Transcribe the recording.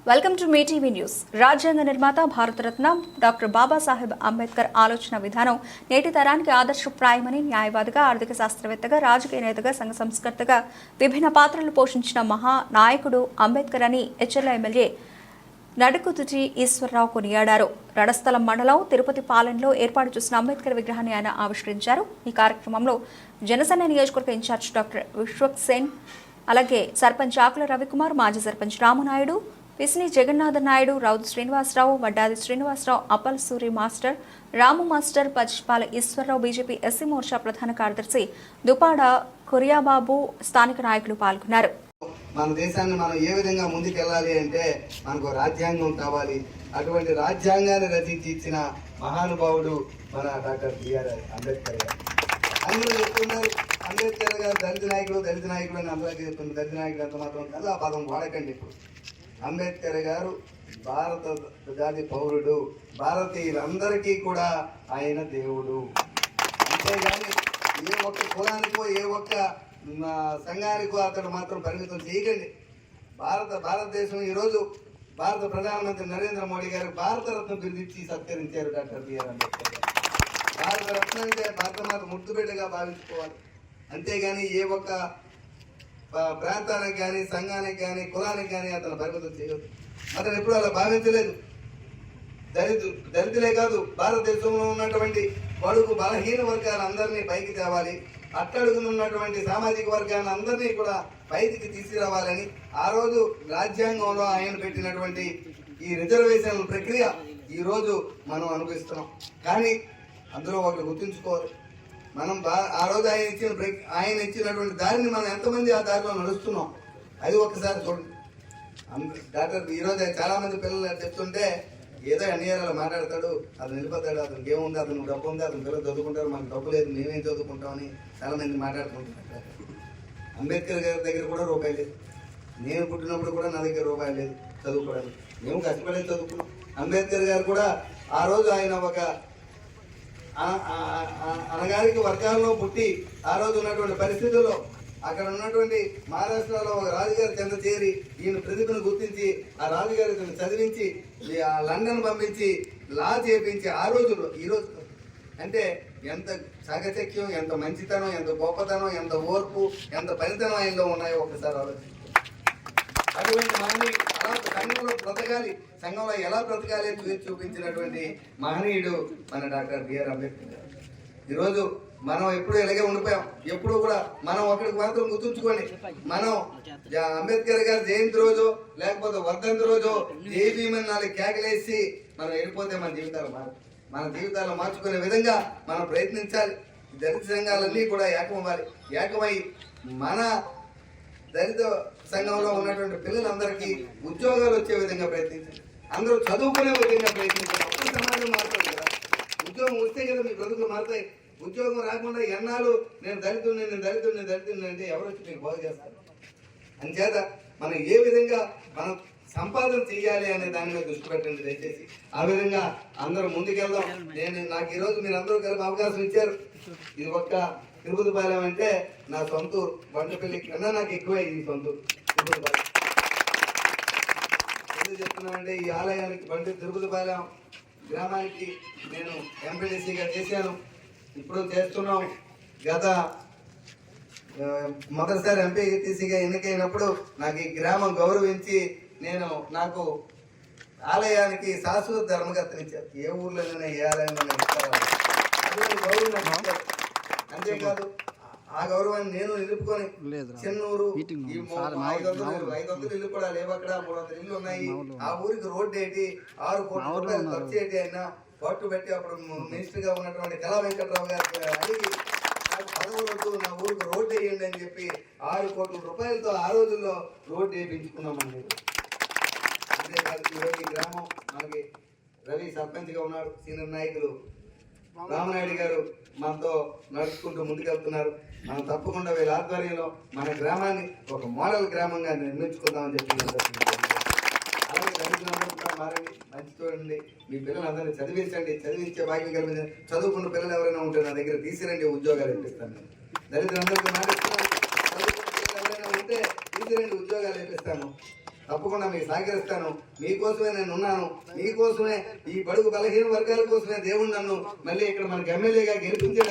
Welcome to me TV news. రాజ్యాంగ నిర్మాత Bharat Ratna doctor Babasaheb Ambedkar ఆలోచన విధానం నేటి తరానికి ఆదర్శప్రాయమని న్యాయవాదిగా, ఆర్థిక శాస్త్రవేత్తగా, రాజకీయ నేతగా, సంఘ సంస్కర్తగా విభిన్న పాత్రలు పోషించిన మహా నాయకుడు అంబేద్కర్ అని హెచ్ఎల్ ఎమ్మెల్యే నడుకుతుటి ఈశ్వరరావు కొనియాడారు. రణస్థలం మండలం తిరుపతి పాలెంలో ఏర్పాటు చేసిన అంబేద్కర్ విగ్రహాన్ని ఆయన ఆవిష్కరించారు. ఈ కార్యక్రమంలో జనసేన నియోజకవర్గ ఇన్ఛార్జ్ డాక్టర్ విశ్వక్ సేన్, అలాగే సర్పంచ్ ఆకుల రవికుమార్, మాజీ sarpanch Ramunaidu, Pisini Jagannathan Naidu, Rautu Srinivasarao, Vaddadi Srinivasarao, Appal Suri master, Ramu master, Pachipala Eswararao, BJP SC Morcha ప్రధాన కార్యదర్శి దుపాడ కొరియాబాబు, స్థానిక నాయకులు పాల్గొన్నారు. మన దేశాన్ని మనం ఏ విధంగా ముందుకెళ్ళాలి అంటే మనకు రాజ్యాంగం కావాలి. అటువంటి రాజ్యాంగాన్ని రచించి ఇచ్చిన మహానుభావుడు మన డాక్టర్ బిఆర్ అంబేద్కర్ గారు. అందరూ చెప్తున్నారు అంబేద్కర్ గారు దళిత నాయకుడు అని అందరికీ చెప్తున్నారు. దళిత నాయకుడు అంత మాత్రం కాదు, ఆ పదం వాడకండి. ఇప్పుడు అంబేద్కర్ గారు భారత జాతి పౌరుడు, భారతీయులందరికీ కూడా ఆయన దేవుడు. అంతేగాని ఏ ఒక్క కులానికో ఏ ఒక్క సంఘానికో అతడు మాత్రం పరిమితం చేయకండి. భారతదేశం ఈరోజు భారత ప్రధానమంత్రి నరేంద్ర మోడీ గారు భారతరత్న బిరుదిచ్చి సత్కరించారు డాక్టర్ బిఆర్ అంబేద్కర్ గారు. భారతరత్న అంటే భారతమాత ముద్దుబిడ్డగా భావించుకోవాలి. అంతేగాని ఏ ఒక్క ప్రాంతానికి కానీ, సంఘానికి కానీ, కులానికి కానీ అతను పరిమితం చేయవద్దు. అతను ఎప్పుడు అలా భావించలేదు. దళితులే కాదు, భారతదేశంలో ఉన్నటువంటి బడుగు బలహీన వర్గాలందరినీ పైకి తేవాలి, అట్టడుగునున్నటువంటి సామాజిక వర్గాలను అందరినీ కూడా పైకి తీసుకురావాలని ఆ రోజు రాజ్యాంగంలో ఆయన పెట్టినటువంటి ఈ రిజర్వేషన్ ప్రక్రియ ఈ రోజు మనం అనుభవిస్తున్నాం. కానీ అందులో ఒకటి గుర్తుంచుకోవాలి, మనం ఆ రోజు ఆయన ఇచ్చినటువంటి దారిని మనం ఎంతమంది ఆ దారిలో నడుస్తున్నాం అది ఒక్కసారి చూడండి. డాక్టర్ ఈరోజు చాలా మంది పిల్లలు చెప్తుంటే ఏదో అన్ని ఏరియాలో మాట్లాడతాడు, అతను వెళ్ళిపోతాడు, అతనికి ఏముంది, అతను డబ్బు ఉంది, అతను పిల్లలు చదువుకుంటారు, మనకు డబ్బు లేదు, మేమేం చదువుకుంటామని చాలా మంది మాట్లాడుకుంటున్నారు. అంబేద్కర్ గారి దగ్గర కూడా రూపాయి లేదు. నేను పుట్టినప్పుడు కూడా నా దగ్గర రూపాయి లేదు చదువుకోవడానికి. మేము కష్టపడేది చదువుకున్నాం. అంబేద్కర్ గారు కూడా ఆ రోజు ఆయన ఒక అనగారిక వర్గాల్లో పుట్టి ఆ రోజు ఉన్నటువంటి పరిస్థితుల్లో అక్కడ ఉన్నటువంటి మహారాష్ట్రలో ఒక రాజుగారి చెంత చేరి ఈయన ప్రతిభను గుర్తించి ఆ రాజుగారి చదివించి లండన్ పంపించి లా చేపించి ఆ రోజుల్లో ఈ రోజు అంటే ఎంత చాకచక్యం, ఎంత మంచితనం, ఎంత గొప్పతనం, ఎంత ఓర్పు, ఎంత పనితనం ఆయనలో ఉన్నాయో ఒకసారి ఆలోచించి. అటువంటి మహనీయుడు అలా సంఘంలో బ్రతకాలి, సంఘంలో ఎలా బ్రతకాలి చూపించినటువంటి మహనీయుడు మన డాక్టర్ బిఆర్ అంబేద్కర్ గారు. ఈరోజు మనం ఎప్పుడు ఇలాగే ఉండిపోయాం. ఎప్పుడు కూడా మనం ఒకరికి మాత్రం గుర్తుంచుకోండి, మనం అంబేద్కర్ గారి జయంతి రోజు లేకపోతే వర్ధంతి రోజు జై భీమని 4 కేకలేసి మనం వెళ్ళిపోతే మన జీవితాలు మార్చుకునే విధంగా మనం ప్రయత్నించాలి. దళిత సంఘాలన్నీ కూడా ఏకమై మన దళిత సంఘంలో ఉన్నటువంటి పిల్లలందరికీ ఉద్యోగాలు వచ్చే విధంగా ప్రయత్నించాలి. అందరూ చదువుకునే విధంగా ప్రయత్నించాలి. అప్పుడు సమాజం మారుతుంది కదా. ఉద్యోగం వస్తే కదా మీ బ్రతుకులు మారుతాయి. ఉద్యోగం రాకుండా ఎన్నాళ్ళు నేను దళితుడిని అంటే ఎవరు వచ్చి మీకు బాగు చేస్తారు? అంచేత మనం ఏ విధంగా మనం సంపాదన చేయాలి అనే దాని మీద దృష్టి పెట్టండి దయచేసి. ఆ విధంగా అందరూ ముందుకెళ్దాం. నాకు ఈరోజు మీరు అందరూ కలిపి అవకాశం ఇచ్చారు. ఇది ఒక్క తిరుపతి పాలెం అంటే నా సొంతూరు. బండపల్లి కన్నా నాకు ఎక్కువే ఈ సొంతూరు తిరుపతి పాలెం. ఎందుకు చెప్తున్నానంటే ఈ ఆలయానికి తిరుపతి పాలెం గ్రామానికి నేను ఎంపీడీసీగా చేశాను, ఇప్పుడు చేస్తున్నాం. గత మొదటిసారి ఎంపీటీసీగా ఎన్నికైనప్పుడు నాకు ఈ గ్రామం గౌరవించి నాకు ఆలయానికి శాశ్వత ధర్మకర్తనిచ్చారు. ఏ ఊర్లోనైనా ఏ ఆలయంలో గౌరవం. అంతేకాదు ఆ గౌరవాన్ని నేను నిలుపుకొని చెన్నూరు 500 ఇల్లు కూడా లేవు, అక్కడ 300 ఇల్లు ఉన్నాయి. ఆ ఊరికి రోడ్డు ఏంటి, 6 కోట్ల రూపాయలు ఖర్చు ఏంటి అయినా పట్టు పెట్టి అప్పుడు మినిస్టర్ గా ఉన్నటువంటి కళా వెంకట్రావు గారికి అడిగి పదవులతో నా ఊరికి రోడ్డు వేయండి అని చెప్పి 6 కోట్ల రూపాయలతో ఆ రోజుల్లో రోడ్డు వేయించుకున్నామండి. అంతేకాదు ఈరోజు ఈ గ్రామం మనకి రవి సర్పంచ్ గా ఉన్నాడు, సీనియర్ నాయకులు రామనాయుడు గారు మనతో నడుచుకుంటూ ముందుకెళ్తున్నారు. మనం తప్పకుండా వీళ్ళ ఆధ్వర్యంలో మన గ్రామాన్ని ఒక మోడల్ గ్రామంగా నిర్మించుకుందామని చెప్పి అలాగే దళితులందరూ కూడా మారండి, మంచి చూడండి, మీ పిల్లలందరినీ చదివించే భాగ్యం కల్పించండి. చదువుకున్న పిల్లలు ఎవరైనా ఉంటే నా దగ్గర తీసిరండి, ఉద్యోగాలు ఇప్పిస్తాను. నేను దళితులందరికీ మాటిస్తున్నాను, చదువుకున్న పిల్లలు ఎవరైనా ఉంటే తీసిరండి, ఉద్యోగాలు ఇప్పిస్తాను. తప్పకుండా మీకు సహకరిస్తాను. మీకోసమే నేను ఉన్నాను. మీకోసమే, ఈ బడుగు బలహీన వర్గాల కోసమే దేవుడు నన్ను మళ్ళీ ఇక్కడ మనకి ఎమ్మెల్యేగా గెలిపించాడు.